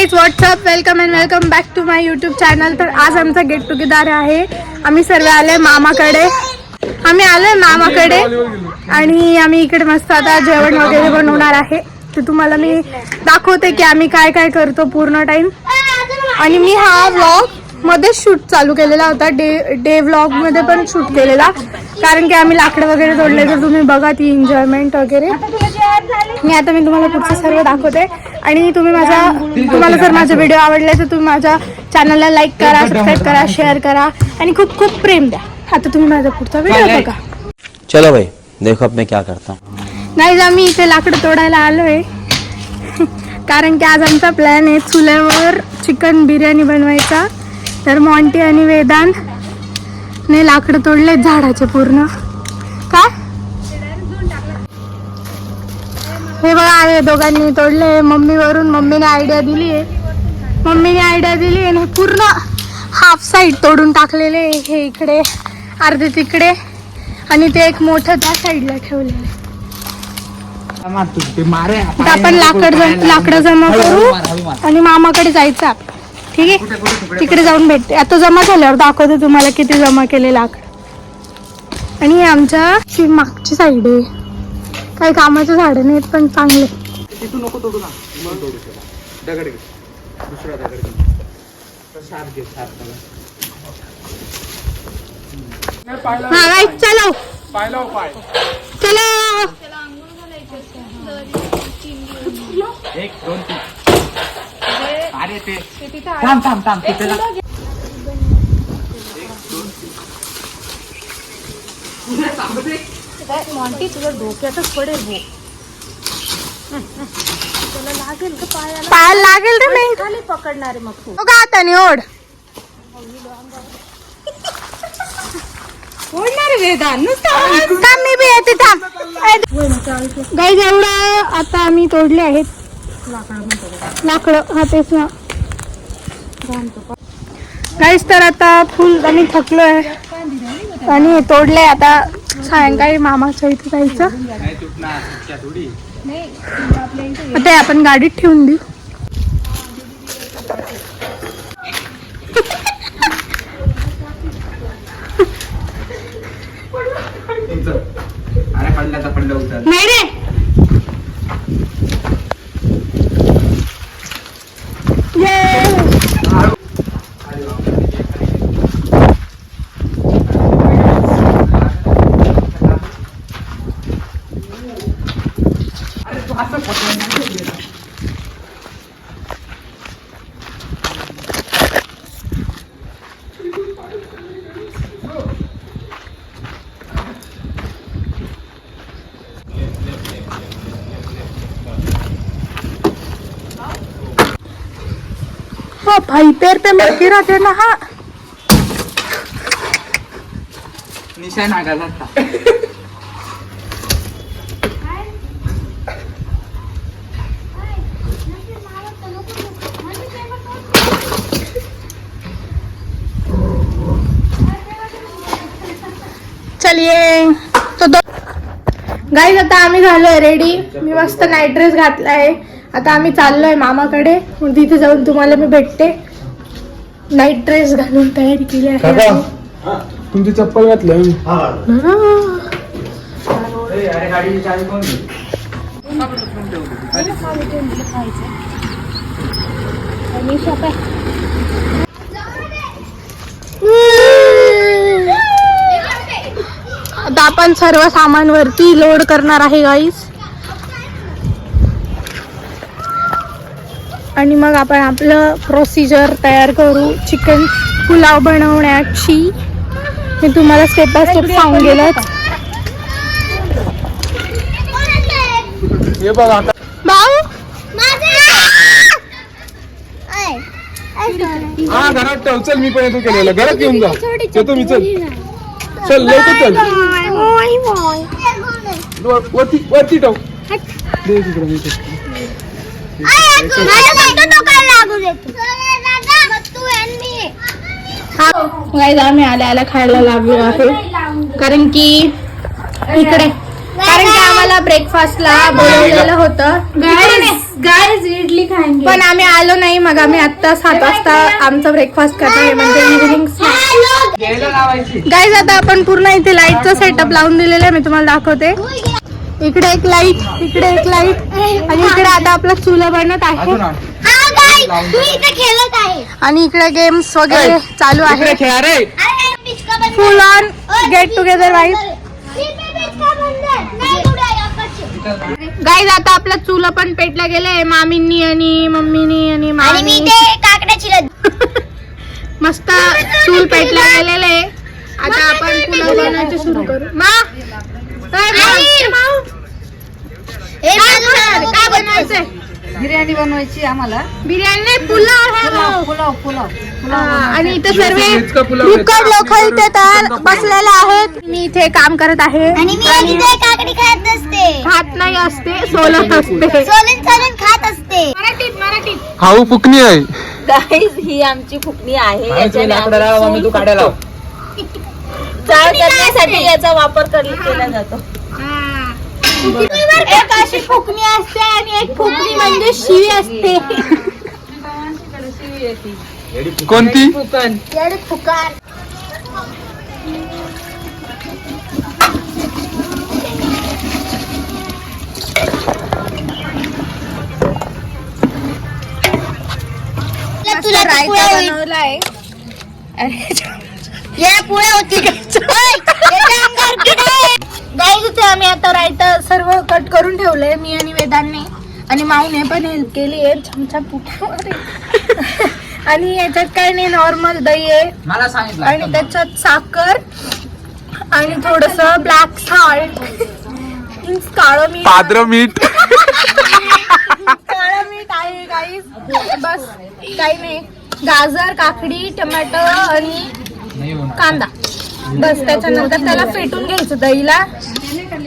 Guys what's up, welcome and welcome back to my YouTube channel. तर आज आमचा get together आहे. आम्ही सर्व आले मामाकडे. आणि आम्ही इकडे मस्त आता जेवण वगैरे बनवणार आहे. तर तुम्हाला मी दाखवते की आम्ही काय काय करतो पूर्ण टाइम. आणि मी हा व्लॉग मध्ये शूट चालू केलेला होता, डे व्लॉग मध्ये पण शूट केलेला, कारण की आम्ही लाकडं वगैरे तोडले. तर तुम्ही बघा ती एन्जॉयमेंट वगैरे. आता मी तुम्हाला पुढचं सर्व दाखवते. आणि तुम्हाला जर माझे व्हिडिओ आवडले तर तुम्ही माझ्या चॅनलला लाईक करा, सबस्क्राईब करा, शेअर करा आणि खूप खूप प्रेम द्या. आता तुम्ही माझा पुढचा व्हिडिओ बघा. चलो भाई देखो अब मैं क्या करता हूँ. नाही, आम्ही इथे लाकडं तोडायला आलोय कारण की आज आमचा प्लॅन आहे चुल्यावर चिकन बिर्याणी बनवायचा. तर मॉन्टी आणि वेदांतने लाकडं तोडले झाडाचे पूर्ण. काय हे बघा, हे दोघांनी तोडले. मम्मीने आयडिया दिली आहे आणि पूर्ण हाफ साईड तोडून टाकलेले. हे इकडे अर्धे तिकडे आणि ते एक मोठं त्या साईडला ठेवलेलं. आपण लाकडं जमा करू आणि मामाकडे जायचं आपण. ठीक आहे, तिकडे जाऊन भेटते. आता जमा झाल्यावर दाखवते तुम्हाला किती जमा केले लाकड. आणि आमच्या मागची साईड आहे. काही कामाचे झाड नाहीत पण चांगले. चलो चलो. मॉन्टी तुझ्या डोक्यातच पडेल हो. लागेल का पायाला लागेल रे. नाही खाली पकडणार आहे मग तू का आता नाही ओढ ओढणार वेदांत नुसतं मी बी येते. थांब गाईज, एवढं आता आम्ही तोडले आहेत लाकडं. हा तेच ना गाईज. तर आता फुल आम्ही थकलो आहे आणि तोडले. आता सायंकाळी मामाच्या इथे जायचं. ते आपण गाडीत ठेवून देऊ. नाही रे, भाई पैर पे मत गिरा देना. हा निशान आगाला चलिए. तो गाईज आता आम्ही झालोय रेडी. मी मस्त नाईट ड्रेस घातलाय. आता आम्ही चाललोय मामाकडे. तिथे जाऊन तुम्हाला मी भेटते. नाईट ड्रेस घालून तयारी केली आहे. तुमची चप्पल घातली. आता आपण सर्व सामान वरती लोड करणार आहे गाईज. आणि मग आपण आपलं प्रोसिजर तयार करू चिकन पुलाव बनवण्याची. मी तुम्हाला स्टेप बाय स्टेप सांगून गेलं. भाऊ हा घरात ठेव. चल मी पण येतो केलेलं. घरात घेऊन जा. येतो मी. चल लवकर चल. वरती ठेव. आम्ही आल्या खायला लागलो आहे. कारण की इकडे कारण की आम्हाला ब्रेकफास्टला बोलवलेलं होतं. गाइस इडली खाएंगे. पण आम्ही आलो नाही. मग आम्ही आता 7 वाजता आमचा ब्रेकफास्ट करणार आहे, म्हणजे इव्हिनिंग स्नॅक्स. घ्यायला लावायची. गाईज आता आपण पूर्ण इथे लाईटचा सेटअप लावून दिलेला आहे. मी तुम्हाला दाखवते. इकडे एक लाईट, इकडे एक लाईट, आणि इकडे आता आपला चुला बनत आहे. अजून आण. आणि इकडे गेम्स वगैरे चालू आहे. इकडे खेळा रे. Full on get together wife. Guys आता आपला चुला पण पेटला गेलाय मामींनी आणि मम्मीनी आणि मामी. मस्त चूल पेटला गेलेला आहे. आता आपण पुलाव बनवायचे सुरू करू. काय बनवायचंय? बिर्याणी बनवायची आम्हाला. बिर्याणी नाही, पुलाव. पुलाव. आणि इथे सर्व इतका पुलाव भुक्कड लोक इथे तयार बसलेले आहेत. मी इथे काम करत आहे. काकडी खात नसते, खात नाही असते, सोलत असते. सोलून खात असते. मराठीत हाऊ फुकणी आहे. गाईज ही आमची फुकणी आहे. माहिती लाकडं लाव, मम्मी तू काढायला लाव. जाळ करण्यासाठी याचा वापर केला जातो. एक अशी फुकणी असते आणि एक फुकणी म्हणजे शिवी असते. कोणती? फुकार तुला रायता बनवलाय. या पुढे होती गाईज इथे आम्ही आता रायता सर्व कट करून ठेवलंय, मी आणि वेदांनी. आणि माऊने पण हेल्प केली आहे चमचा पुठावर. आणि याच्यात काय नाही, नॉर्मल दही आहे मला सांगितलं. आणि त्याच्यात साखर आणि थोडस ब्लॅक सॉल्ट, काळं मीठ. पाद्र मीठ. काळं मीठ आहे गाईज. बस काही नाही. गाजर, काकडी, टोमॅटो आणि नाही होणार. कांदा. बस त्याच्यानंतर त्याला फेटून घ्यायचं दहीला.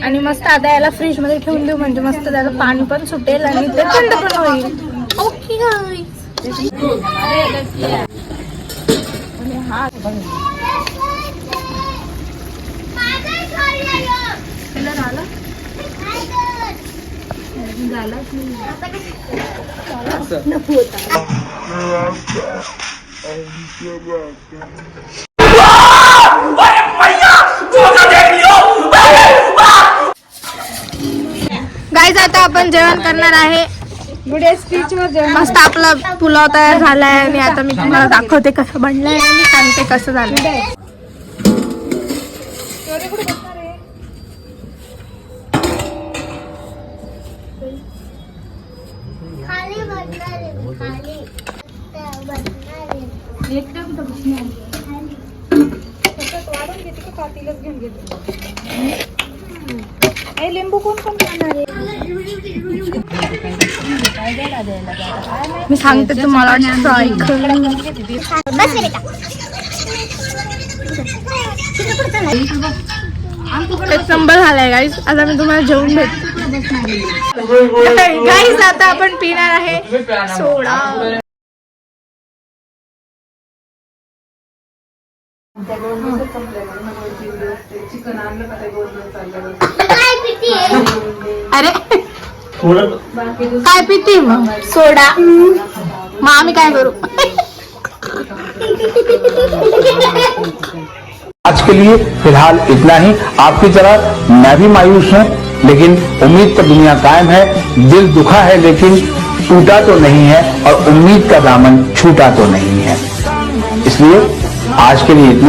आणि मस्त आता याला फ्रीज मध्ये ठेवून देऊ, म्हणजे मस्त त्याचं पाणी पण सुटेल आणि ते थंड पण होईल. Okay guys. गाईज आता आपण जेवण करणार आहे. मस्त आपला पुलाव तयार झालाय आणि आता मी तुम्हाला दाखवते कसं बनलंय आणि सांगते कसं झालंय. खाली बसणार आहे, खाली बसणार आहे. लिंबू कोण पण खाणार आहे? मी सांगते तुम्हाला ट्राय करून. बस रे बेटा. एक नंबर झालाय गाईज. आता मी तुम्हाला जेवून भेटते. गाईज आता आपण पिणार आहे सोडा. काय पिती आहे? अरे काय पिते मग? सोडा. मग आम्ही काय करू? आज के लिए फिलहाल इतना ही। आपकी तरह मैं भी मायूस हूँ, लेकिन उम्मीद पर दुनिया कायम है। दिल दुखा है लेकिन टूटा तो नहीं है, और उम्मीद का दामन छूटा तो नहीं है। इसलिए आज के लिए इतना।